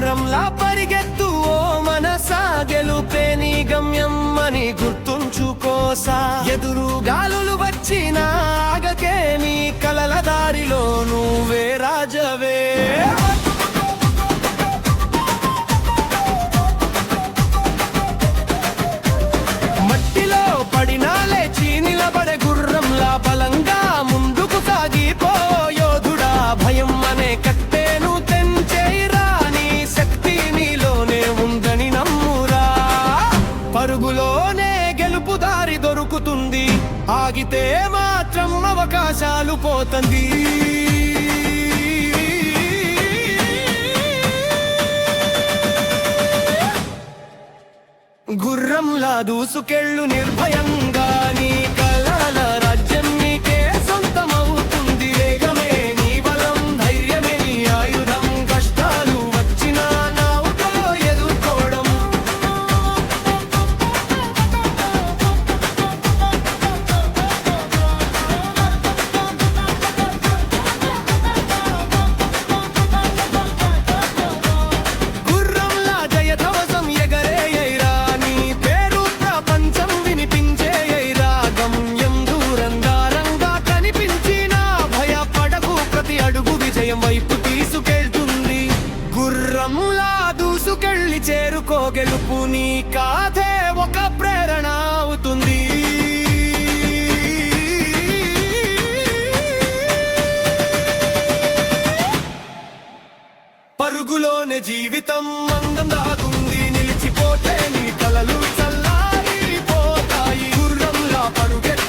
గుర్రంలా పరిగెత్తు ఓ మనసా, గెలుపే నీ గమ్యం అని గుర్తుంచుకోసా. ఎదురు గాలులు వచ్చినా ఆగకే, నీ కలల దారిలో నువ్వే రాజవే. మట్టిలో పడినా లేచి నిలబడే గుర్రంలా బలంగా ముందుకు సాగిపో యోధుడా. భయం అనే కట్టేను తెంచేరా, నీ శక్తి నీలోనే ఉందని నమ్మురా. పరుగులోనే గెలుపు దారి దొరుకుతుంది, ఆగితే మాత్రం అవకాశాలు పోతుంది. గుర్రంలా దూసుకెళ్ళు నిర్భయంగా, నీ కలల రాజ్యం నీకే సొంతమవుతుంది. వేగమే నీ బలం, ధైర్యమే నీ ఆయుధం, కష్టాలు వచ్చినా నావుతో ఎదుర్కోవడం. గుర్రంలా జయ ధ్వజం ఎగరేయైరా, నీ పేరు ప్రపంచం వినిపించేయైరా. గమ్యం దూరంగా కనిపించినా భయపడకు, ప్రతి అడుగు విజయం వైపు తీసుకెళ్తుంది. గుర్రంలా దూసుకెళ్ళి చేరుకో గెలుపు, నీ కాదే ఒక ప్రేరణ అవుతుంది. పరుగులోనే జీవితం అందం దాగుంది, నిలిచిపోతే నీ కలలు చల్లారిపోతాయి. గుర్రంలా పరుగెత్తు